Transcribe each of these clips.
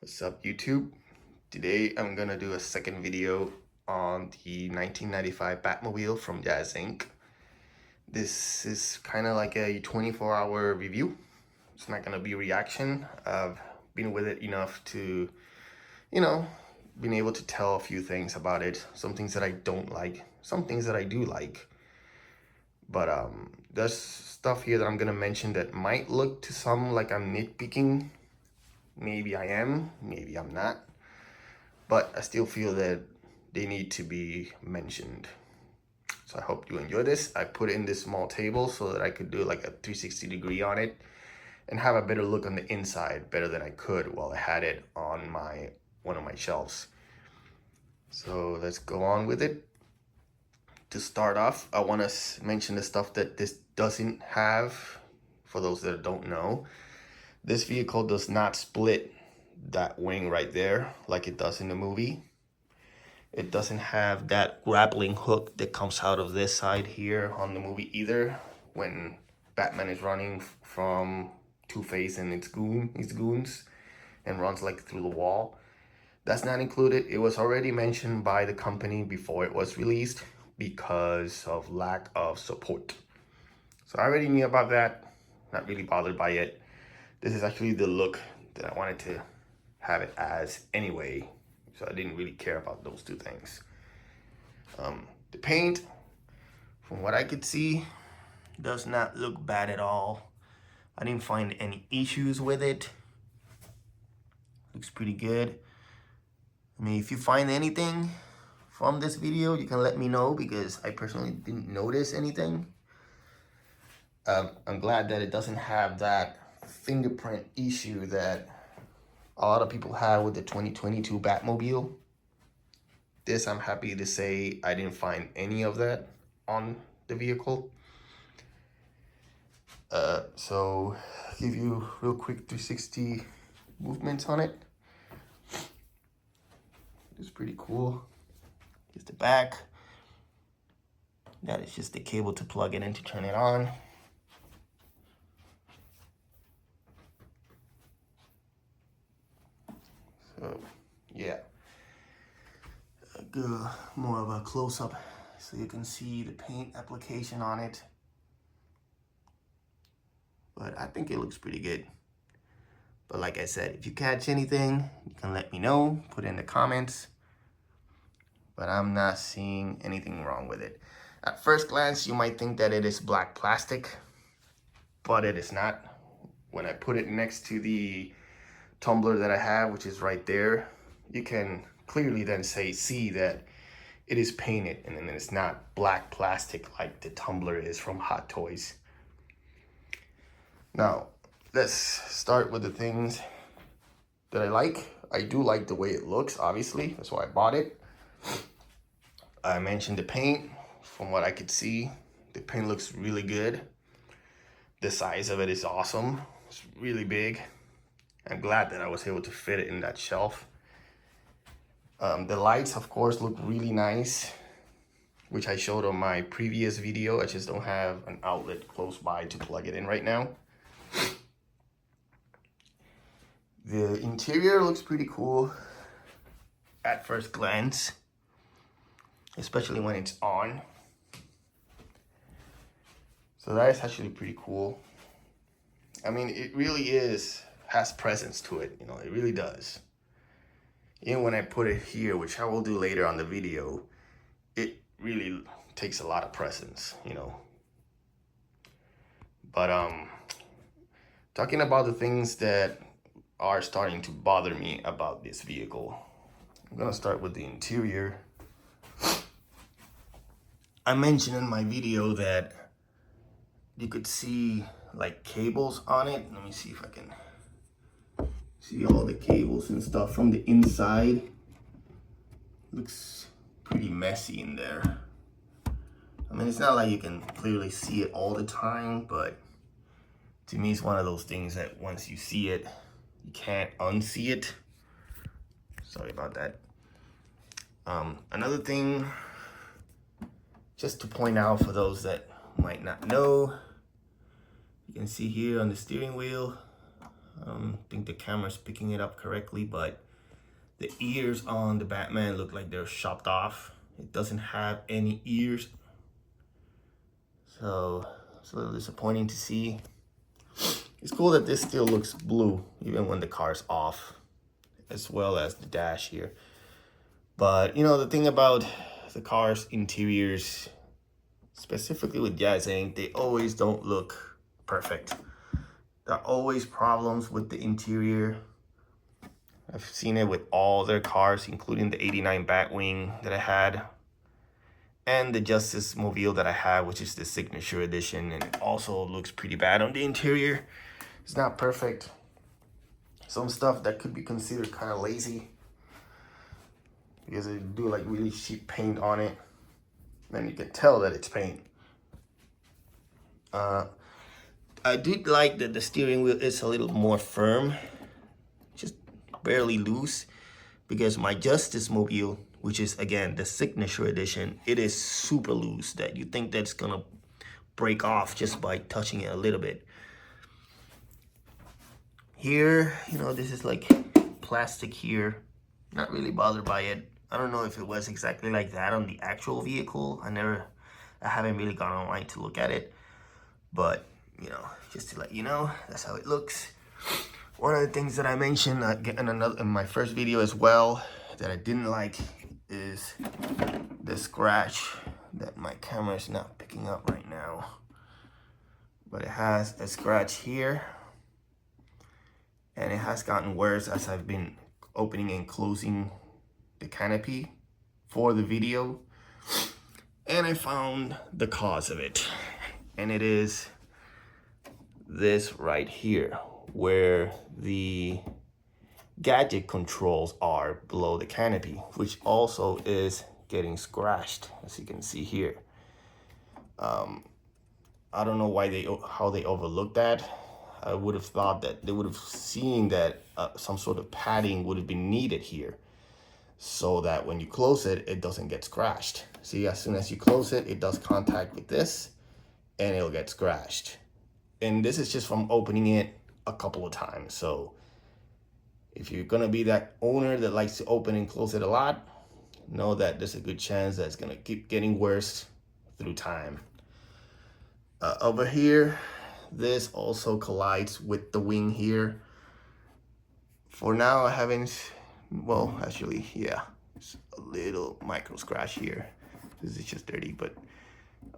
What's up, YouTube? Today I'm gonna do a second video on the 1995 Batmobile from Jazzinc. This is kind of like a 24-hour review. It's not gonna be a reaction. I've been with it enough to, been able to tell a few things about it. Some things that I don't like, some things that I do like. But there's stuff here that I'm gonna mention that might look to some like I'm nitpicking. Maybe I am, maybe I'm not. But I still feel that they need to be mentioned. So I hope you enjoy this. I put it in this small table so that I could do like a 360-degree on it and have a better look on the inside, better than I could while I had it on one of my shelves. So let's go on with it. To start off, I want to mention the stuff that this doesn't have. For those that don't know, this vehicle does not split that wing right there like it does in the movie. It doesn't have that grappling hook that comes out of this side here on the movie either, when Batman is running from Two-Face and his goons and runs like through the wall. That's not included. It was already mentioned by the company before it was released because of lack of support. So I already knew about that, not really bothered by it. This is actually the look that I wanted to have it as anyway. So I didn't really care about those two things. The paint, from what I could see, does not look bad at all. I didn't find any issues with it. Looks pretty good. I mean, if you find anything from this video, you can let me know because I personally didn't notice anything. I'm glad that it doesn't have that fingerprint issue that a lot of people have with the 2022 Batmobile. This, I'm happy to say I didn't find any of that on the vehicle. So I'll give you real quick 360 movements on it. It's pretty cool. Here's the back. That is just the cable to plug it in to turn it on. So yeah, more of a close-up so you can see the paint application on it. But I think it looks pretty good. But like I said, if you catch anything, you can let me know, put it in the comments. But I'm not seeing anything wrong with it. At first glance, you might think that it is black plastic, but it is not. When I put it next to the tumbler that I have, which is right there, you can clearly then see that it is painted and then it's not black plastic like the tumbler is from Hot Toys. Now, let's start with the things that I like. I do like the way it looks, obviously. That's why I bought it. I mentioned the paint. From what I could see, the paint looks really good. The size of it is awesome. It's really big. I'm glad that I was able to fit it in that shelf. The lights, of course, look really nice, which I showed on my previous video. I just don't have an outlet close by to plug it in right now. The interior looks pretty cool at first glance, especially when it's on. So that is actually pretty cool. I mean, it really has presence to it, it really does. Even when I put it here, which I will do later on the video, it really takes a lot of presence, But talking about the things that are starting to bother me about this vehicle, I'm gonna start with the interior. I mentioned in my video that you could see like cables on it. Let me see if I can see all the cables and stuff from the inside. Looks pretty messy in there. I mean, it's not like you can clearly see it all the time, but to me, it's one of those things that once you see it, you can't unsee it. Sorry about that. Another thing, just to point out for those that might not know, you can see here on the steering wheel, I don't think the camera's picking it up correctly, but the ears on the Batman look like they're chopped off. It doesn't have any ears. So it's a little disappointing to see. It's cool that this still looks blue, even when the car's off, as well as the dash here. But, you know, the thing about the car's interiors, specifically with Jazzinc, they always don't look perfect. There are always problems with the interior. I've seen it with all their cars, including the '89 Batwing that I had, and the Jazzinc that I have, which is the signature edition, and it also looks pretty bad on the interior. It's not perfect. Some stuff that could be considered kind of lazy, because they do like really cheap paint on it. Then you can tell that it's paint. I did like that the steering wheel is a little more firm, just barely loose, because my Justice Mobile, which is again the signature edition, it is super loose that you think that's gonna break off just by touching it a little bit. Here, you know, this is like plastic here. Not really bothered by it. I don't know if it was exactly like that on the actual vehicle. I haven't really gone online to look at it, but you know, just to let you know, that's how it looks. One of the things that I mentioned in my first video as well that I didn't like is the scratch that my camera is not picking up right now. But it has a scratch here, and it has gotten worse as I've been opening and closing the canopy for the video. And I found the cause of it, and it is this right here, where the gadget controls are below the canopy, which also is getting scratched, as you can see here. I don't know how they overlooked that. I would have thought that they would have seen that some sort of padding would have been needed here, so that when you close it, it doesn't get scratched. See, as soon as you close it, it does contact with this, and it'll get scratched. And this is just from opening it a couple of times. So if you're gonna be that owner that likes to open and close it a lot, know that there's a good chance that it's gonna keep getting worse through time. Over here, this also collides with the wing here. For now, I haven't, well, actually, yeah, it's a little micro scratch here. This is just dirty, but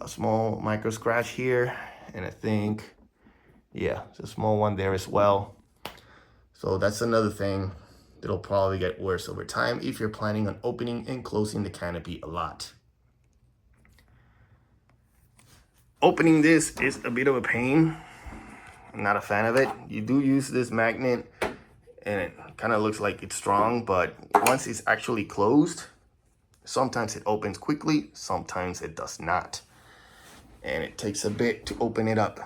a small micro scratch here, and I think, yeah, it's a small one there as well. So that's another thing that'll probably get worse over time if you're planning on opening and closing the canopy a lot. Opening this is a bit of a pain. I'm not a fan of it. You do use this magnet, and it kind of looks like it's strong, but once it's actually closed, sometimes it opens quickly, sometimes it does not. And it takes a bit to open it up.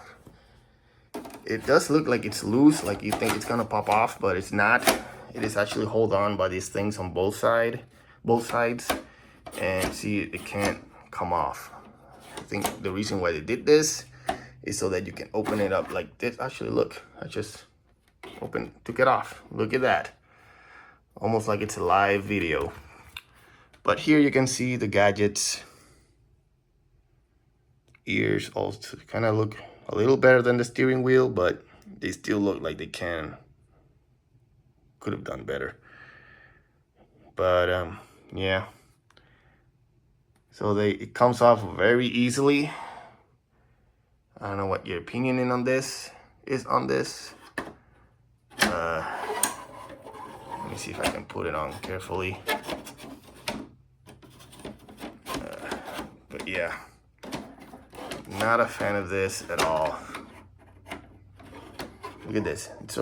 It does look like it's loose, like you think it's gonna pop off, but it's not. It is actually held on by these things on both sides, and see, it can't come off. I think the reason why they did this is so that you can open it up like this. Actually, look, I just took it off. Look at that. Almost like it's a live video. But here you can see the gadgets. Ears also kind of look a little better than the steering wheel, but they still look like they could have done better. But yeah. So it comes off very easily. I don't know what your opinion is on this. Let me see if I can put it on carefully. But yeah, not a fan of this at all. Look at this. It's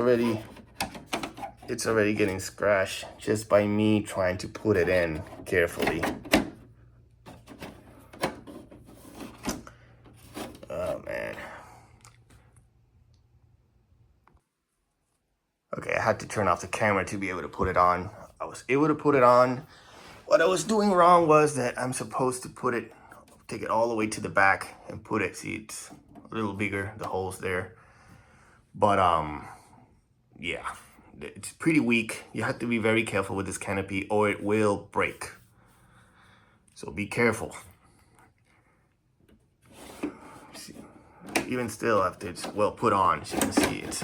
already getting scratched just by me trying to put it in carefully. Oh man. Okay, I had to turn off the camera to be able to put it on. I was able to put it on. What I was doing wrong was that I'm supposed to take it all the way to the back and put it, see, it's a little bigger, the holes there. But yeah, it's pretty weak. You have to be very careful with this canopy or it will break. So be careful. See, even still, after it's well put on, as you can see, it's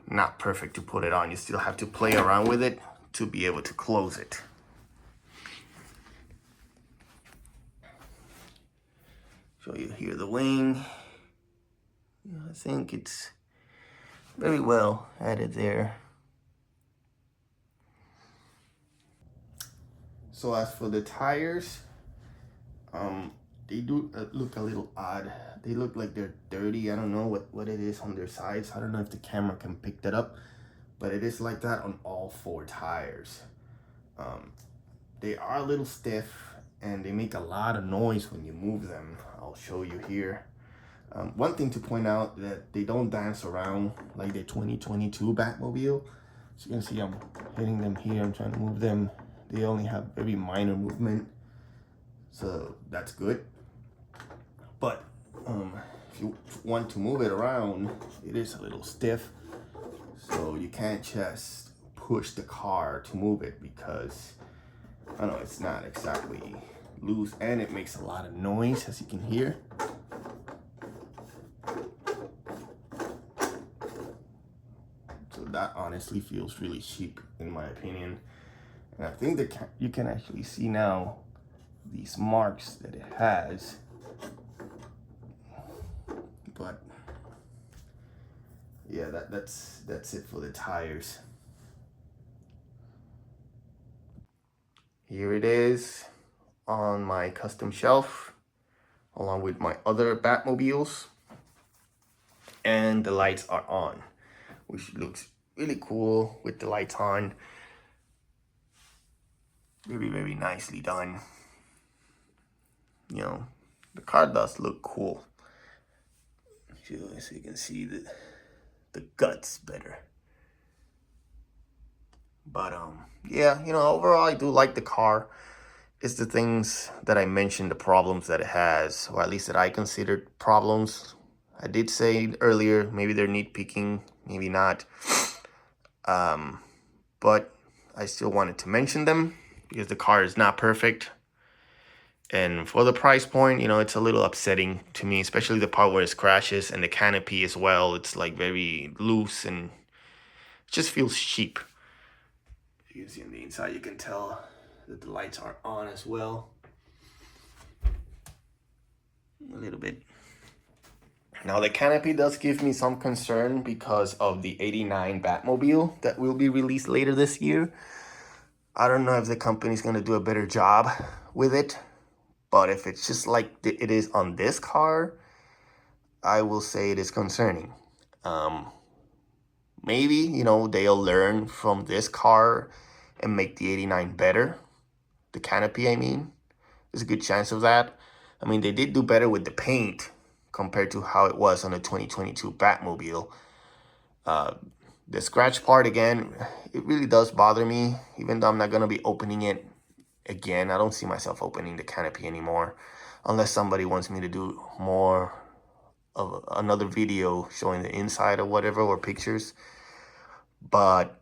not perfect to put it on. You still have to play around with it to be able to close it. Show you here the wing. I think it's very well added there. So as for the tires, they do look a little odd. They look like they're dirty. I don't know what it is on their sides. I don't know if the camera can pick that up, but it is like that on all 4 tires. They are a little stiff and they make a lot of noise when you move them. I'll show you here. One thing to point out that they don't dance around like the 2022 Batmobile. So you can see I'm hitting them here. I'm trying to move them. They only have very minor movement. So that's good. But if you want to move it around, it is a little stiff. So you can't just push the car to move it because, I don't know, it's not exactly loose and it makes a lot of noise, as you can hear. So that honestly feels really cheap in my opinion. And I think that you can actually see now these marks that it has. But yeah, that's it for the tires. Here it is on my custom shelf along with my other Batmobiles, and the lights are on, which looks really cool with the lights on. Very nicely done. You know, the car does look cool. So you can see the guts better. But yeah, you know, overall I do like the car. It's the things that I mentioned, the problems that it has, or at least that I considered problems. I did say earlier, maybe they're nitpicking, maybe not. But I still wanted to mention them because the car is not perfect. And for the price point, you know, it's a little upsetting to me, especially the part where it crashes and the canopy as well. It's like very loose and it just feels cheap. You can see on the inside, you can tell that the lights are on as well. A little bit. Now the canopy does give me some concern because of the '89 Batmobile that will be released later this year. I don't know if the company's going to do a better job with it, but if it's just like it is on this car, I will say it is concerning. Maybe, you know, they'll learn from this car and make the '89 better. The canopy, I mean. There's a good chance of that. I mean, they did do better with the paint compared to how it was on the 2022 Batmobile. The scratch part, again, it really does bother me, even though I'm not going to be opening it again. I don't see myself opening the canopy anymore unless somebody wants me to do more of another video showing the inside or whatever, or pictures. But,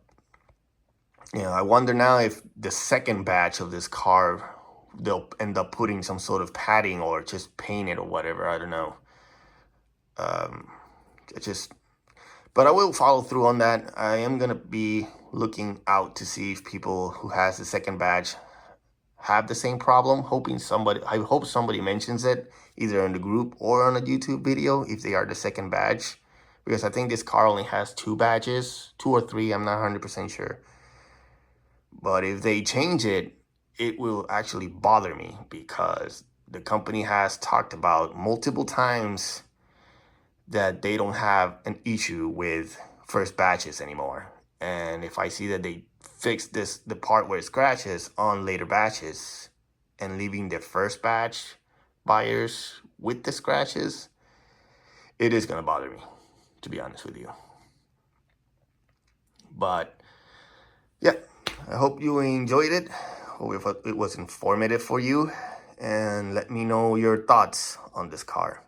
you know, I wonder now if the second batch of this car, they'll end up putting some sort of padding or just paint it or whatever. I don't know. But I will follow through on that. I am going to be looking out to see if people who has the second batch have the same problem. I hope somebody mentions it either in the group or on a YouTube video if they are the second batch, because I think this car only has 2 batches, 2 or 3, I'm not 100% sure. But if they change it, it will actually bother me because the company has talked about multiple times that they don't have an issue with first batches anymore. And if I see that they fix the part where it scratches on later batches and leaving the first batch buyers with the scratches, it is going to bother me, to be honest with you. But yeah, I hope you enjoyed it. Hope it was informative for you, and let me know your thoughts on this car.